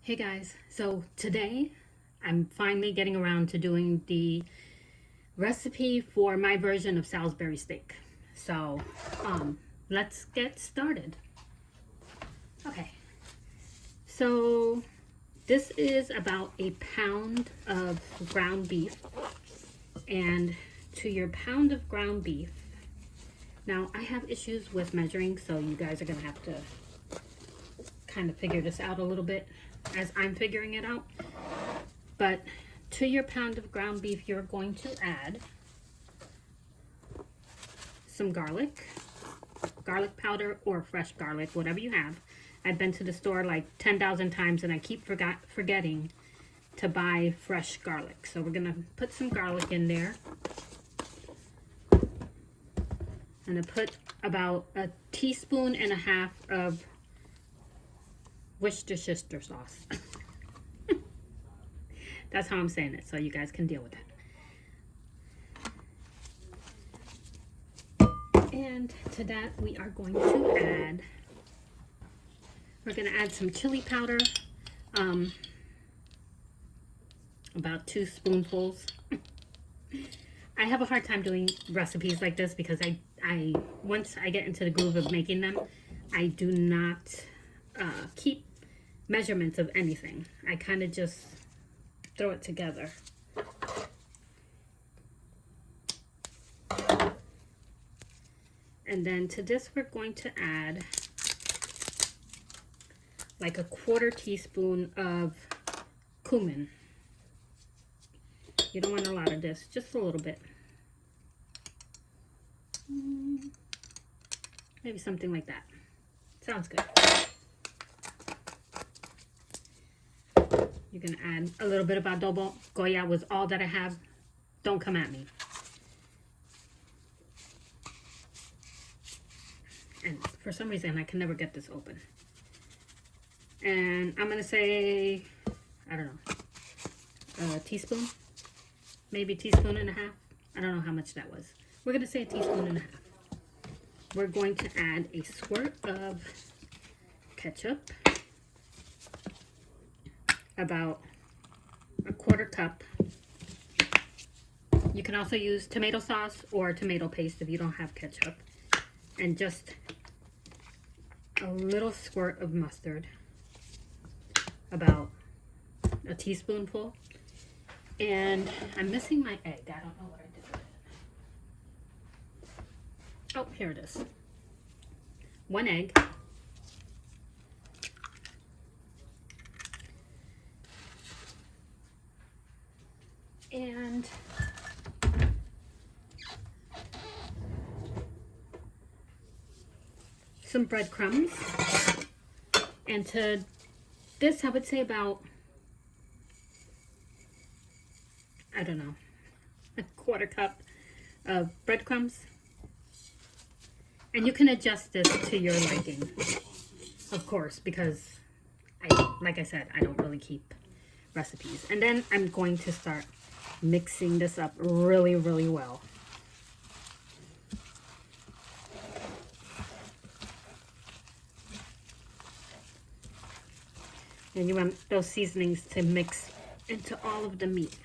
Hey guys, so today I'm finally getting around to doing the recipe for my version of Salisbury steak. So let's get started. Okay, so this is about a pound of ground beef, and to your pound of ground beef, now I have issues with measuring, so you guys are gonna have to kind of figure this out a little bit as I'm figuring it out. But to your pound of ground beef, you're going to add some garlic powder or fresh garlic, whatever you have. I've been to the store like 10,000 times and I keep forgetting to buy fresh garlic. So we're gonna put some garlic in there. I'm gonna put about 1.5 teaspoons of Worcestershire sauce. That's how I'm saying it, so you guys can deal with that. And to that, we are going to add, we're going to add some chili powder, about 2 spoonfuls. I have a hard time doing recipes like this because I once I get into the groove of making them, I do not keep measurements of anything. I kind of just throw it together. And then to this we're going to add like 1/4 teaspoon of cumin. You don't want a lot of this, just a little bit. Maybe something like that. Sounds good. You're gonna add a little bit of adobo. Goya was all that I have. Don't come at me. And for some reason, I can never get this open. And I'm gonna say, I don't know, a teaspoon, maybe 1.5 teaspoons. I don't know how much that was. We're gonna say 1.5 teaspoons. We're going to add a squirt of ketchup, about 1/4 cup. You can also use tomato sauce or tomato paste if you don't have ketchup. And just a little squirt of mustard, about 1 teaspoonful. And I'm missing my egg. I don't know what I did with it. Oh, here it is. 1 egg. And some breadcrumbs. And to this, I would say about, I don't know, 1/4 cup of breadcrumbs. And you can adjust this to your liking, of course, because like I said, I don't really keep recipes. And then I'm going to start mixing this up really, really well. And you want those seasonings to mix into all of the meat.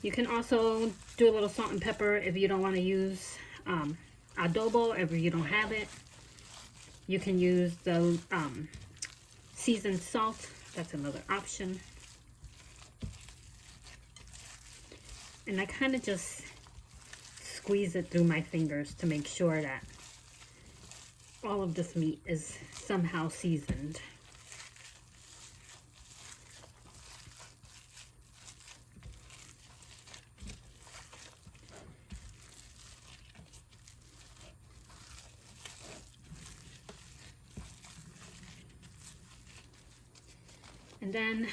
You can also do a little salt and pepper if you don't want to use adobo, if you don't have it. You can use the seasoned salt. That's another option. And I kind of just squeeze it through my fingers to make sure that all of this meat is somehow seasoned. And then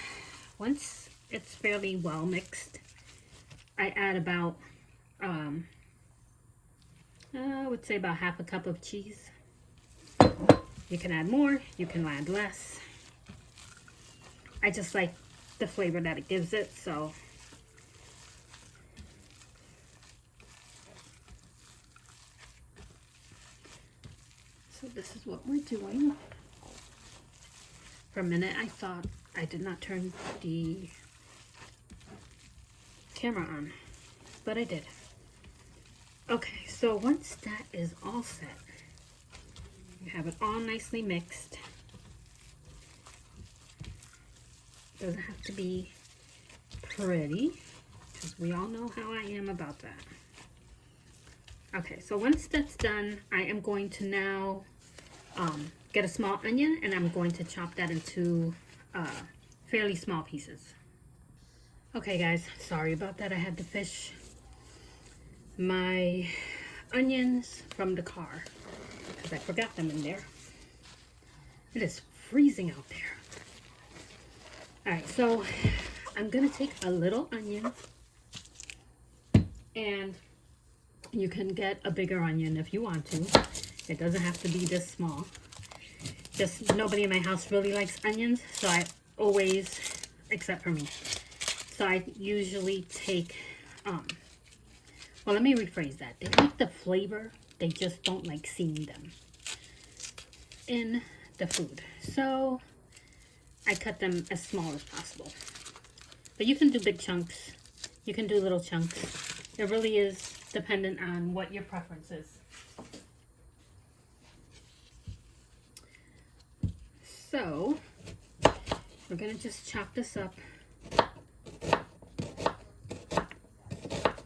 once it's fairly well mixed, I add about, I would say about 1/2 cup of cheese. You can add more, you can add less. I just like the flavor that it gives it, so So this is what we're doing. For a minute I thought I did not turn the camera on, but I did. Okay, so once that is all set, you have it all nicely mixed. Doesn't have to be pretty, because we all know how I am about that. Okay, so once that's done, I am going to now get a small onion, and I'm going to chop that into fairly small pieces. Okay guys, sorry about that. I had to fish my onions from the car because I forgot them in there. It is freezing out there. Alright, so I'm gonna take a little onion, and you can get a bigger onion if you want to. It doesn't have to be this small. Just nobody in my house really likes onions, so I always, except for me. So I usually take, well, let me rephrase that. They like the flavor, they just don't like seeing them in the food. So I cut them as small as possible. But you can do big chunks, you can do little chunks. It really is dependent on what your preference is. So we're gonna just chop this up,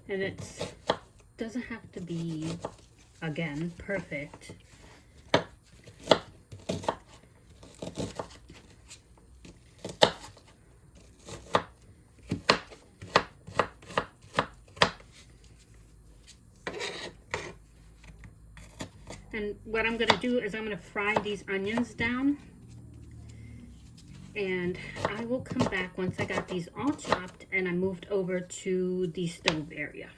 and it doesn't have to be, again, perfect. And what I'm going to do is I'm going to fry these onions down, and I will come back once I got these all chopped and I moved over to the stove area.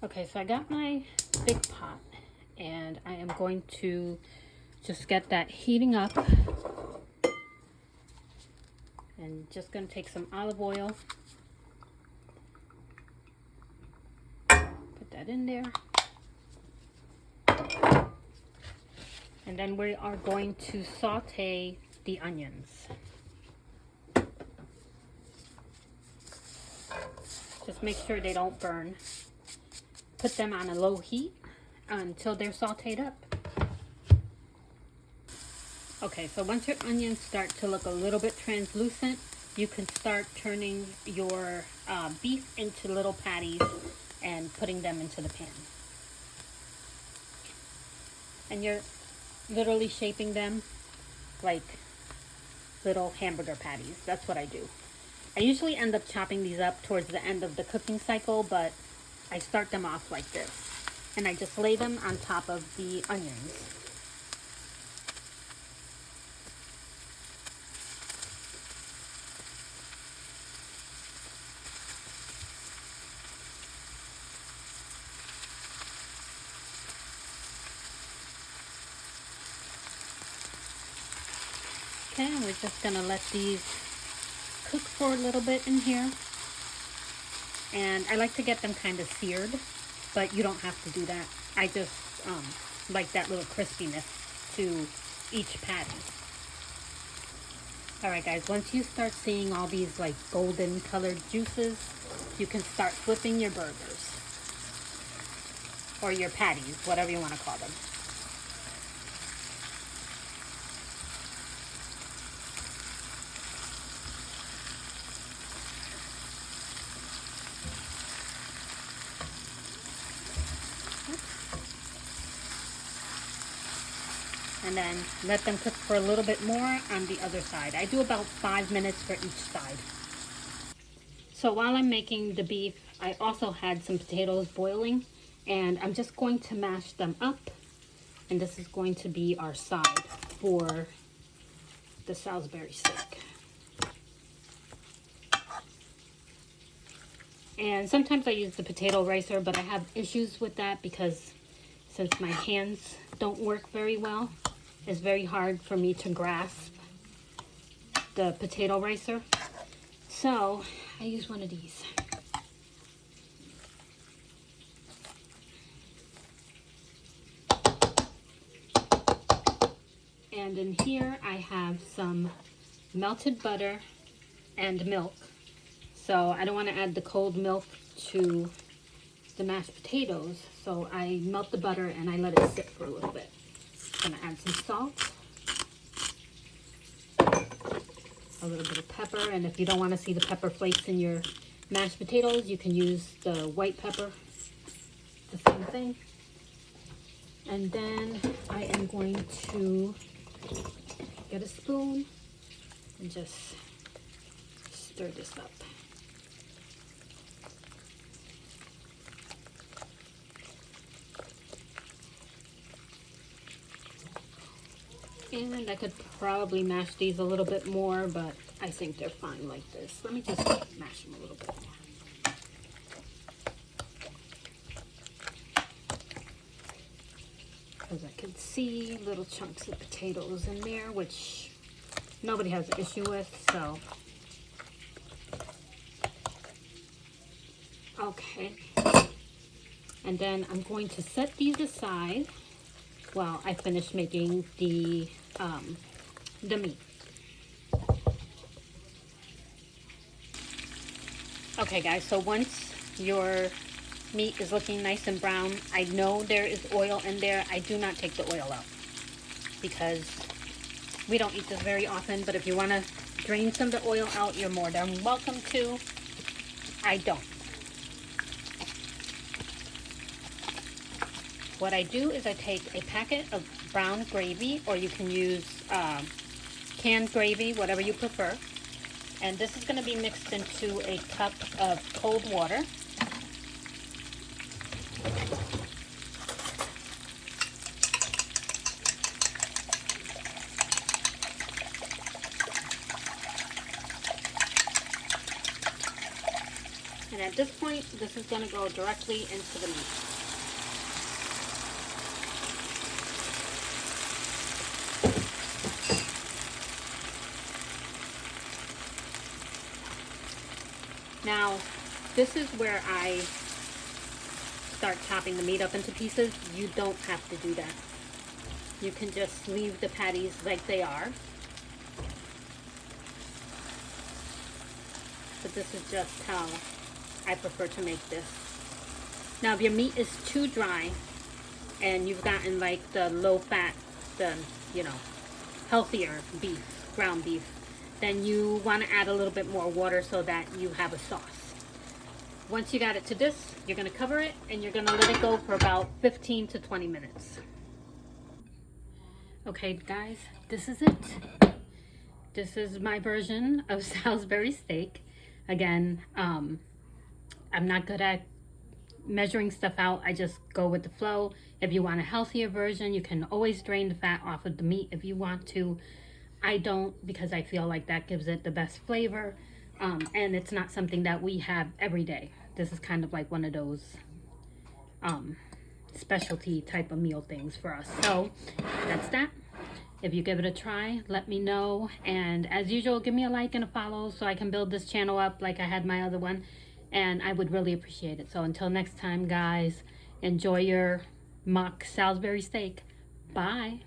Okay, so I got my big pot, and I am going to just get that heating up, and just going to take some olive oil. That in there, and then we are going to saute the onions. Just make sure they don't burn. Put them on a low heat until they're sauteed up. Okay, so once your onions start to look a little bit translucent, you can start turning your beef into little patties and putting them into the pan. And you're literally shaping them like little hamburger patties. That's what I do. I usually end up chopping these up towards the end of the cooking cycle, but I start them off like this, and I just lay them on top of the onions. Okay, and we're just gonna let these cook for a little bit in here. And I like to get them kind of seared, but you don't have to do that. I just like that little crispiness to each patty. Alright guys, once you start seeing all these like golden colored juices, you can start flipping your burgers. Or your patties, whatever you want to call them. And then let them cook for a little bit more on the other side. I do about 5 minutes for each side. So while I'm making the beef, I also had some potatoes boiling, and I'm just going to mash them up, and this is going to be our side for the Salisbury steak. And sometimes I use the potato ricer, but I have issues with that because since my hands don't work very well, it's very hard for me to grasp the potato ricer. So I use one of these. And in here I have some melted butter and milk. So I don't want to add the cold milk to the mashed potatoes. So I melt the butter and I let it sit for a little bit. I'm gonna add some salt, a little bit of pepper, and if you don't want to see the pepper flakes in your mashed potatoes, you can use the white pepper, the same thing. And then I am going to get a spoon and just stir this up. And I could probably mash these a little bit more, but I think they're fine like this. Let me just mash them a little bit more. Because I could see little chunks of potatoes in there, which nobody has an issue with, so. Okay. And then I'm going to set these aside while I finish making the meat. Okay guys, so once your meat is looking nice and brown, I know there is oil in there. I do not take the oil out because we don't eat this very often, but if you want to drain some of the oil out, you're more than welcome to. I don't. What I do is I take a packet of brown gravy, or you can use canned gravy, whatever you prefer. And this is going to be mixed into a cup of cold water. And at this point, this is going to go directly into the meat. Now, this is where I start chopping the meat up into pieces. You don't have to do that. You can just leave the patties like they are. But this is just how I prefer to make this. Now, if your meat is too dry and you've gotten like the low fat, the, healthier beef, ground beef, then you want to add a little bit more water so that you have a sauce. Once you got it to this, you're going to cover it and you're going to let it go for about 15 to 20 minutes. Okay guys, this is it. This is my version of Salisbury steak. Again, I'm not good at measuring stuff out. I just go with the flow. If you want a healthier version, you can always drain the fat off of the meat if you want to. I don't, because I feel like that gives it the best flavor, and it's not something that we have every day. This is kind of like one of those specialty type of meal things for us. So that's that. If you give it a try, let me know, and as usual, give me a like and a follow so I can build this channel up like I had my other one, and I would really appreciate it. So until next time guys, enjoy your mock Salisbury steak. Bye.